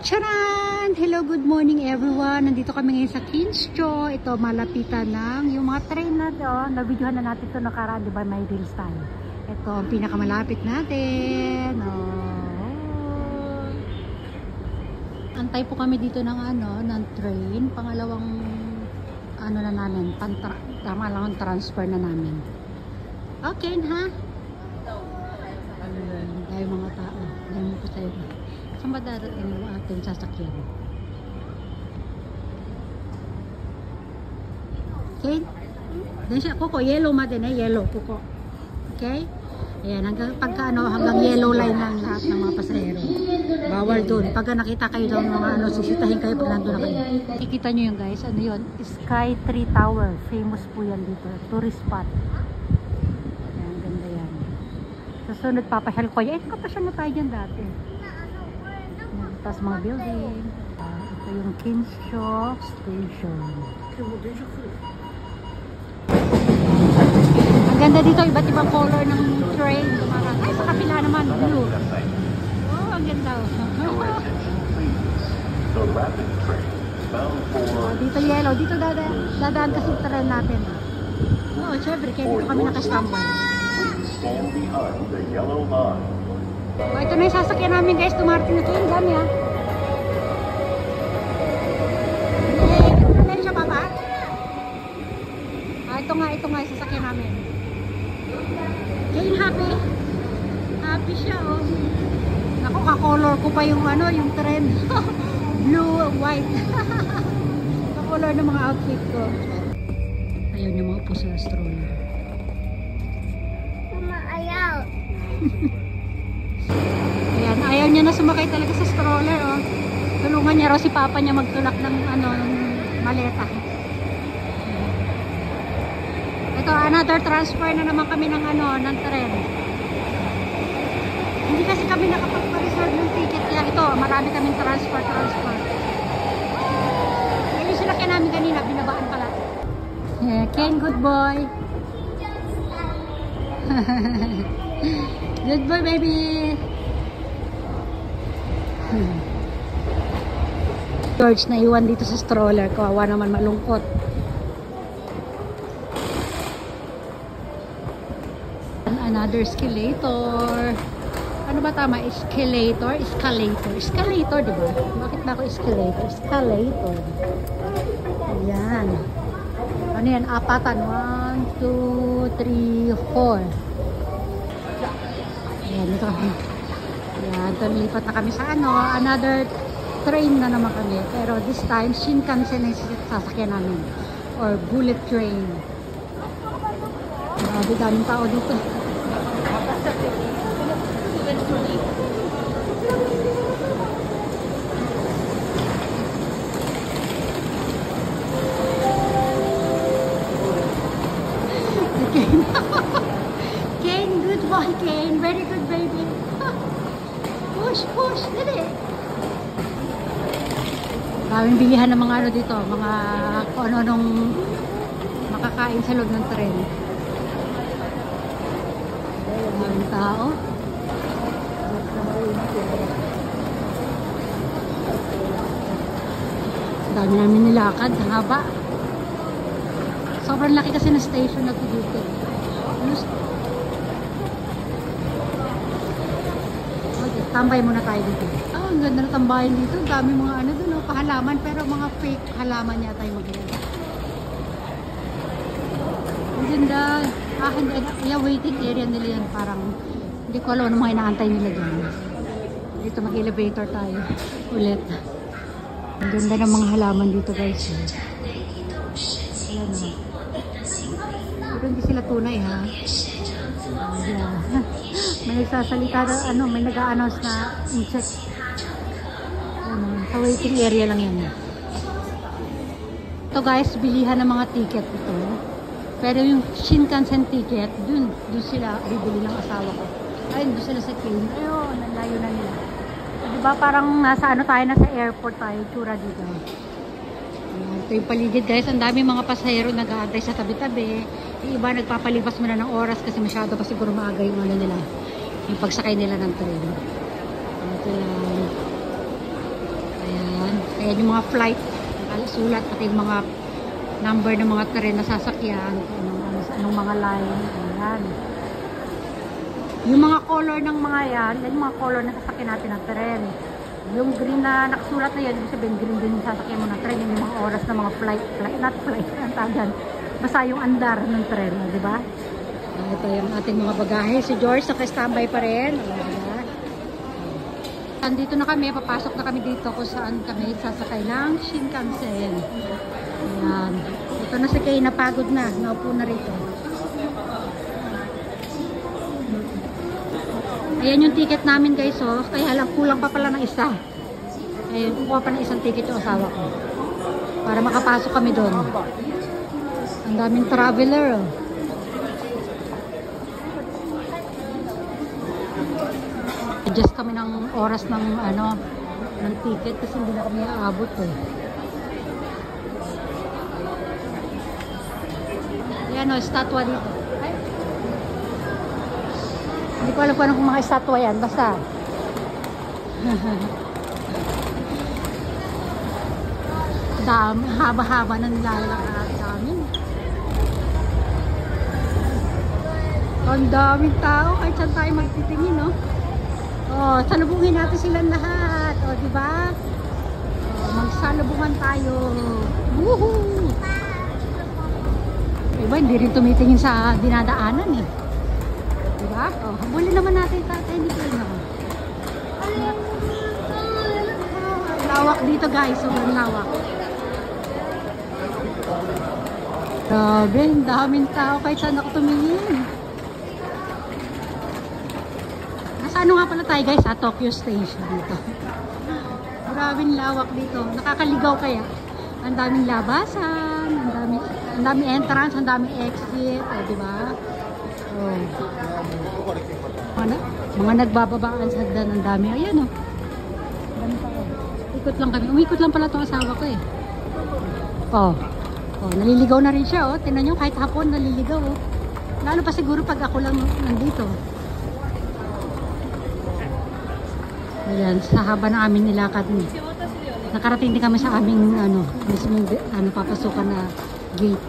Charan! Hello, good morning everyone. Nandito kami ngayon sa Kinscho. Ito, malapitan ng yung mga train na ito. Na-videohan na natin ito nakaraan, di ba? May reels tayo. Ito, ang pinakamalapit natin. Oh. Antay po kami dito ng ng train. Pangalawang na namin. Tama lang ang transfer na namin. Okay, ha? Dahil mga tao. Dahil mo po tayo. Saan ba darating yung ating sasakyan? Okay? Then siya, kuko, yellow din yellow, kuko. Okay? Ayan, hanggang yellow line ng lahat ng mga pasahero. Bawal dun. Pagka nakita kayo ng mga sisitahin kayo pag nandun na kayo. Kikita nyo yun guys, yun? Sky Tree Tower. Famous po yan dito. Tourist spot. Ayan, ganda yan. Susunod, papasyal ko. Nakapasyal na tayo dyan dati. Tapos mga building. Ito yung Kinscho Station. Ang ganda dito, iba't ibang color ng train. Ay, sa kapila naman, blue. Oh, ang ganda. Dito yellow. Dito dadaan kasi yung train natin. Oo, syempre, kaya dito kami nakastambay. Oh, ito na yung sasakyan namin guys, tumarating na ito yung dami ha. Meron siya baba? Ito nga yung sasakyan namin. Jane, happy? Happy siya oh. Naku, ka-color ko pa yung yung trend. Blue, white. Ka-color ng mga outfit ko. Ayaw niya mga upo sa stroller. Mama, ayaw. Ayan, ayaw niya na sumakay talaga sa stroller, oh. Tulungan niya raw si Papa niya magtulak ng maleta. Ito, another transfer na naman kami ng ng tren. Hindi kasi kami nakapag-reserve ng ticket, kaya ito, marami kaming transfer. Yung sinakyan namin kanina, binabaan pala. Yeah, Ken, good boy. Good boy, baby. George na iwan dito sa stroller. Kawawa naman, malungkot. Another escalator. Ano ba tama? Escalator? Escalator, diba? Bakit ba ako escalator? Escalator. Ayan. Ano yan? Apatan. 1, 2, 3, 4. Ayan, ito kami. Ayan, tumilipat na kami sa another train na naman kami. Pero this time, Shinkansen na sasakyan namin. Or bullet train. Grabe, daming tao dito. Kane, good boy, Kane. Very good, baby. Push, dali. Daming bilihan ng mga dito, mga kung ano-anong makakain sa loob ng tren. Daming tao. Dami namin nilakad, haba. Sobrang laki kasi na station na dito. Tambay muna tayo dito. Ang ganda na tambayan dito. Dami mga doon, pahalaman, pero mga fake halaman yata yung maganda. Ang ganda. Yung waiting area nila yan, parang hindi ko alam ano mga inaantay nila dyan. Dito mag-elevator tayo ulit. Ang ganda ng mga halaman dito guys. Ayan o. Pero hindi sila tunay ha. Yeah. May nagsasalita na may nag-a-announce na in-check. Sa waiting area lang yan. Ito guys, bilihan ng mga ticket ito. Pero yung Shinkansen ticket, dun sila bibili ng asawa ko. Ay, dun sila sa plane. Ayun, nalayo na nila. Diba parang nasa tayo, nasa airport tayo, tsura dito. Ito yung paligid guys, ang dami mga pasahero nag-aantay sa tabi-tabi. Yung iba nagpapalipas muna ng oras kasi masyado pa siguro maaga yung nila, yung pagsakay nila ng train. Ito lang. Ayan yung mga flight. Sulat pati yung mga number ng mga tren na sasakyan. Anong mga line. Ayan. Yung mga color ng mga yan yung mga color na sasakyan natin ng tren. Yung green na nakasulat na yan, ibig sabihin green din yung sasakyan mo ng tren. Yung mga oras ng mga flight, not flight, ang tagan. Basta yung andar ng tren, di ba? Ito yung ating mga bagahe. Si George, naka-standby pa rin. Diba? Andito na kami, papasok na kami dito kung saan kami sasakay ng Shinkansen. Ayan. Ito na si Kay, napagod na. Naupo na rito. Ayan yung ticket namin guys, oh. Kaya lang kulang pa pala ng isa. Ayun, kukuha pa ng isang ticket yung asawa ko. Para makapasok kami doon. Ang daming traveler, oh. Adjust kami ng oras ng ng ticket kasi hindi na kami aabot, eh. Ayan, oh, estatwa dito. Hindi ko alam kung mga estatwa yan. Basta. Dami. Haba-haba na nilalakad. Dami. Ang daming tao. Kahit saan tayo magtitingin, no? Oh, salubungin natin silang lahat. Oh, diba? Oh, magsalubungan tayo. Woohoo! Diba, hindi rin tumitingin sa dinadaanan, eh. Diba? Oh, habulin naman natin tatay ni Keno. Lawak dito guys, sobrang lawak. Grabe, ang daming tao kahit saan ako tumingin. Nasa ano nga pala tayo guys, sa Tokyo Station dito. Grabe lawak dito, nakakaligaw kaya. Ang daming labasan, ang daming entrance, ang daming exit, eh, diba? Oh. Mga nagbababaan sa hagdan, ang dami. Ayan, oh. Dami pa, oh. Ikot lang kami. Umikot lang pala itong asawa ko, eh. Oh. Oh, naliligaw na rin siya, oh. Tingnan nyo, kahit hapon naliligaw, oh. Lalo pa siguro pag ako lang nandito. Ayan, sa haba na aming nilakad. Nakarating din kami sa aming, mismong, papasukan na gate.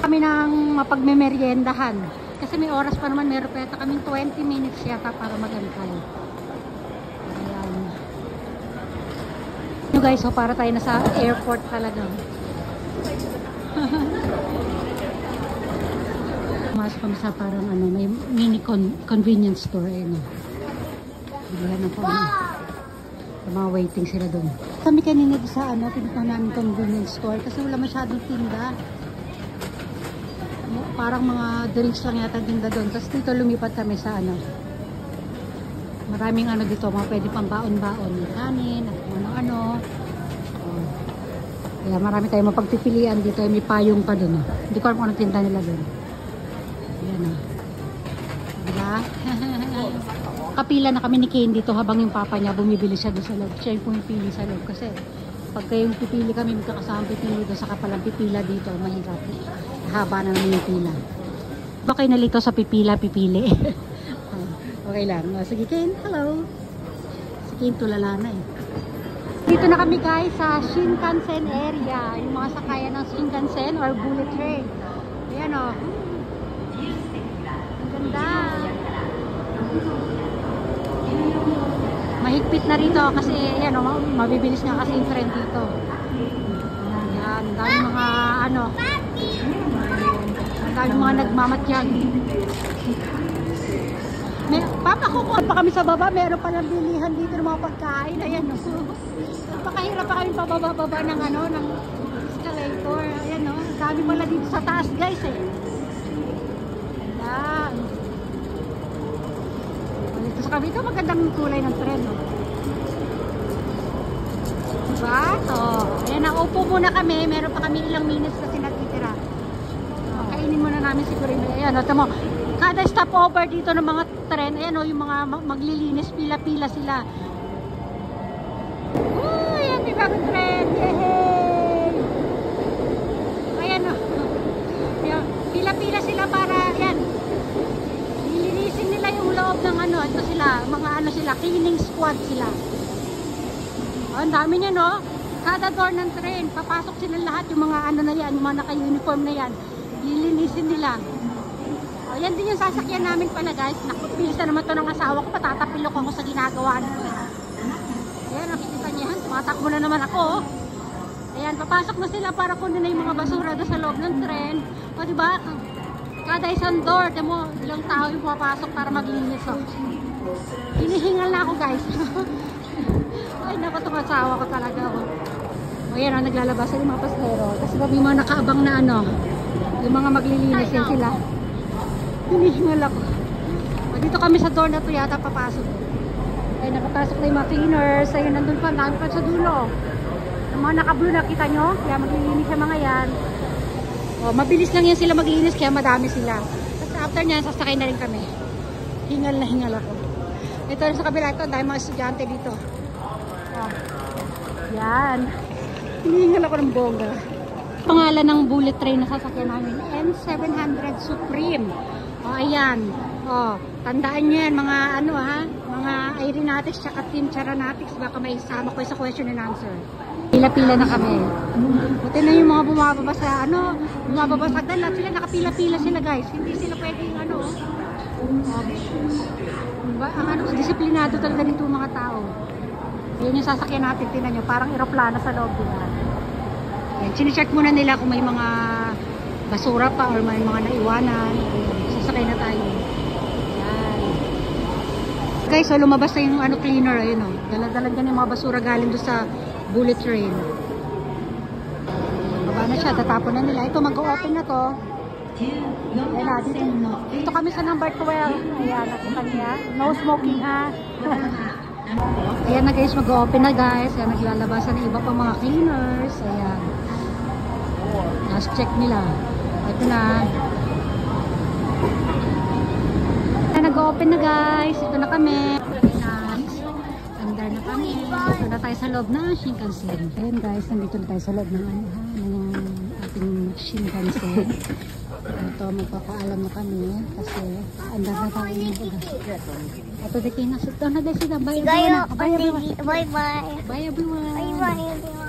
Kami ng mapagmemeryendahan. Kasi may oras pa naman, meron pa yata kaming 20 minutes yata para mag-antay. Ayan. So guys, so para tayo nasa airport talaga. Masok kami sa parang may mini convenience store. Ayan. Ayan na po. Mga waiting sila doon. Kami kanina sa pinuntahan namin convenience store kasi wala masyadong tinda. Parang mga drinks lang yata tinda doon. Tapos dito lumipat kami sa maraming dito, mga pwede pang baon-baon. Kanin, at ano-ano. Kaya marami tayong mapagpipilian dito. May payong pa doon. Hindi ko alam kung anong tinda nila doon. Ayan o. Diba? Kapila na kami ni Kane dito habang yung papa niya bumibili siya doon sa loob. Siya yung pumipili sa loob kasi pag kayong pipili kami, magkakasama pipili doon sa kapalang pipila dito, mahirap. Haba na naman yung pila. Okay nalito sa pipila-pipili. Okay lang. Sige Kane, hello. Si Kane tulala na, eh. Dito na kami guys sa Shinkansen area. Yung mga sakayan ng Shinkansen or bullet train. Ayan o. Ang ganda. Mahigpit na rito kasi ayan o, mabibilis nga kasi yung trend dito. Ayan, dami mga dami mga nagmamatyag. Papa, kukuha pa kami sa baba, meron pa lang bilihan dito ng mga pagkain. Ayan o. Napakahirap pa kami pababa-baba ng ng escalator. Ayan o, dami pala dito sa taas guys, eh. Ayan. Sa kami ito, magandang kulay ng tren, no? Diba? Ayan, naupo muna kami. Meron pa kami ilang minutes kasi natitira. Kainin muna namin siguro. Ayan, mo, kada stopover dito ng mga tren, ayan, yung mga maglilinis, pila-pila sila. Ayan, may bagong tren. Yehey! Ayan, pila-pila sila para, ayan, nilinisin nila yung loob ng ito sila, mga sila, cleaning squad sila. Oh, ang dami niya, no? Kada door ng train, papasok sila lahat, yung mga ano na yan, yung mga naka-uniform na yan. Lilinisin nila. O, yan din yung sasakyan namin pala, guys. Naku, bilis na naman to ng asawa ko. Patatapilok ako sa ginagawa nito. Ayan, nakikita niya yan. Tumatakbo na naman ako. Ayan, papasok na sila para kunin na yung mga basura doon sa loob ng tren. O, diba? Kada isang door, mo, ilang tao yung papasok para maglinis. O. Hinihingal na ako, guys. Ay, naku, itong asawa ko talaga. O, yan, naglalabas yung mga pasahero. Kasi may mga nakaabang na ano, yung mga maglilinis yan sila. Hinihingal ako. O, dito kami sa door na to yata papasok. Ay, nakapasok na yung mga cleaners. Ayun, nandun pa, nandun pa sa dulo. Yung mga naka-blue nakita nyo, kaya maglilinis yung mga yan. O, mabilis lang yan sila maglinis, kaya madami sila. Tapos after nyan, sasakay na rin kami. Hingal na hingal ako. Ito sa kabila ito, dahil mga estudyante dito. O, yan. Hinihingal ako ng bongga. Pangalan ng bullet train na sasakyan namin, N700 Supreme. O, ayan. O, tandaan nyo yan, mga ano ha, mga aeronautics tsaka team charanatics, baka may isama ko sa question and answer. Pila-pila na kami. Buti na yung mga bumababa sa ano, bumababa sa dalat, sila nakapila-pila sila, guys. Hindi sila pwedeng ano. Ang ano, disiplinado talaga dito mga tao. Yan yung sasakyan natin, tingnan nyo, parang eroplano sa loob nila. Yan, chine-check muna nila kung may mga basura pa or may mga naiwanan. Ayan, sasakay na tayo. Yan. Guys, so lumabas na yung ano, cleaner, ayun o. Dala-dala dyan yung mga basura galing doon sa bullet train. Baba na siya, tatapon na nila. Ito, mag-open na to. Ayan na, dito kami sa number 12. Ayan, nakita niya. No smoking ha. Ayan na guys, mag-open na guys. Ayan, naglalabasan ng iba pang mga cleaners. Ayan. Last check nila. Ito na. Ayan, nag-open na guys. Ito na kami. Andar na kami. Ito na tayo sa loob ng Shinkansen. Ayan guys, nandito na tayo sa loob ng ating Shinkansen. Ito, magpapaalam na kami kasi andar na tayo ng bugas. Ito, di kayo nasito na guys. Bye everyone. Bye bye. Bye everyone. Bye bye everyone.